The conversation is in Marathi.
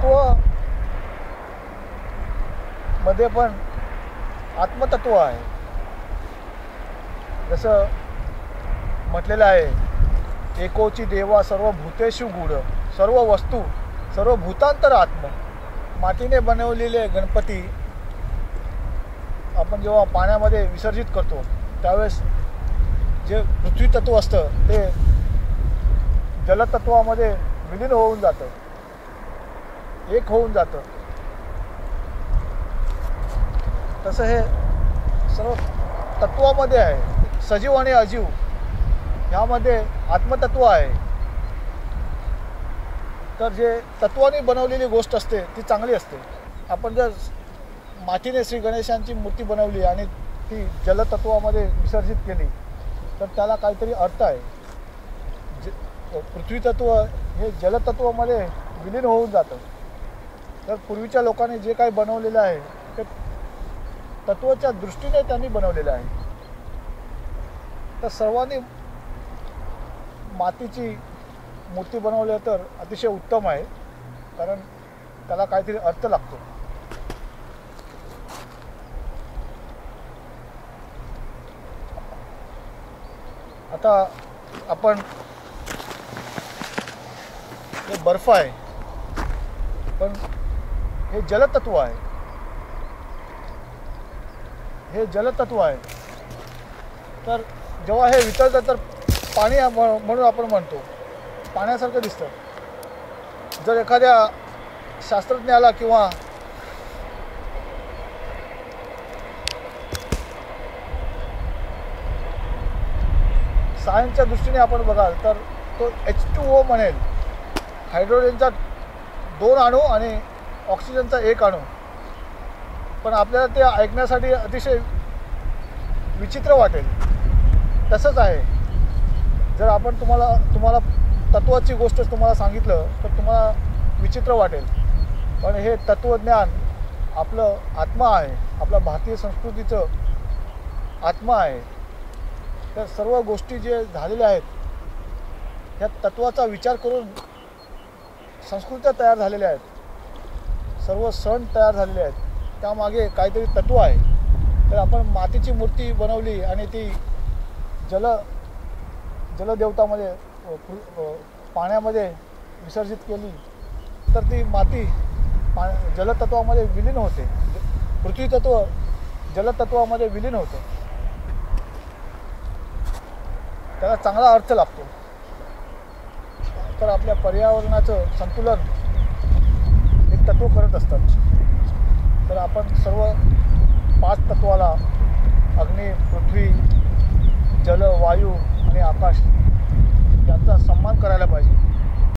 तत्व मध्ये पण आत्मतत्व आहे. जसं म्हटलेलं आहे, एकोची देवा सर्व भूतेषु गूढ, सर्व वस्तू सर्व भूतांतर आत्म. मातीने बनवलेले गणपती आपण जेव्हा पाण्यामध्ये विसर्जित करतो त्यावेळेस जे पृथ्वी तत्व असतं ते जलतत्वामध्ये विलीन होऊन जातं, एक होऊन जातं. तसं हे सर्व तत्वामध्ये आहे. सजीव आणि अजीव ह्यामध्ये आत्मतत्व आहे. तर जे तत्वाने बनवलेली गोष्ट असते ती चांगली असते. आपण जर मातीने श्री गणेशांची मूर्ती बनवली आणि ती जलतत्वामध्ये विसर्जित केली तर त्याला काहीतरी अर्थ आहे. पृथ्वी तत्व हे जलतत्वामध्ये विलीन होऊन जातं. तर पूर्वीच्या लोकांनी जे काही बनवलेलं आहे ते तत्वाच्या दृष्टीने त्यांनी बनवलेलं आहे. तर सर्वांनी मातीची मूर्ती बनवली तर अतिशय उत्तम आहे, कारण त्याला काहीतरी अर्थ लागतो. आता आपण हे बर्फ आहे पण हे जलतत्व आहे. हे जलतत्व आहे. तर जेव्हा हे वितळतं तर पाणी म्हणून आपण म्हणतो, पाण्यासारखं दिसतं. जर एखाद्या शास्त्रज्ञाला किंवा सायन्सच्या दृष्टीने आपण बघाल तर तो H2O म्हणेल, हायड्रोजनचा 2 अणू आणि ऑक्सिजनचा 1 अणू. पण आपल्याला ते ऐकण्यासाठी अतिशय विचित्र वाटेल. तसंच आहे. जर आपण तुम्हाला तत्वाची गोष्ट तुम्हाला सांगितलं तर तुम्हाला विचित्र वाटेल. पण हे तत्वज्ञान आपलं आत्मा आहे, आपल्या भारतीय संस्कृतीचं आत्मा आहे. तर सर्व गोष्टी जे झालेल्या आहेत ह्या तत्वाचा विचार करून संस्कृत्या तयार झालेल्या आहेत. सर्व सण तयार झालेले आहेत. त्यामागे काहीतरी तत्व आहे. तर आपण मातीची मूर्ती बनवली आणि ती जलदेवतामध्ये पाण्यामध्ये विसर्जित केली तर ती माती जलतत्वामध्ये विलीन होते. पृथ्वी तत्व जलतत्वामध्ये विलीन होतं. त्याला चांगला अर्थ लागतो. तर आपल्या पर्यावरणाचं संतुलन एक तत्व करत असतात. तर आपण सर्व 5 तत्वाला अग्नी, पृथ्वी, जल, वायू आणि आकाश यांचा सन्मान करायला पाहिजे.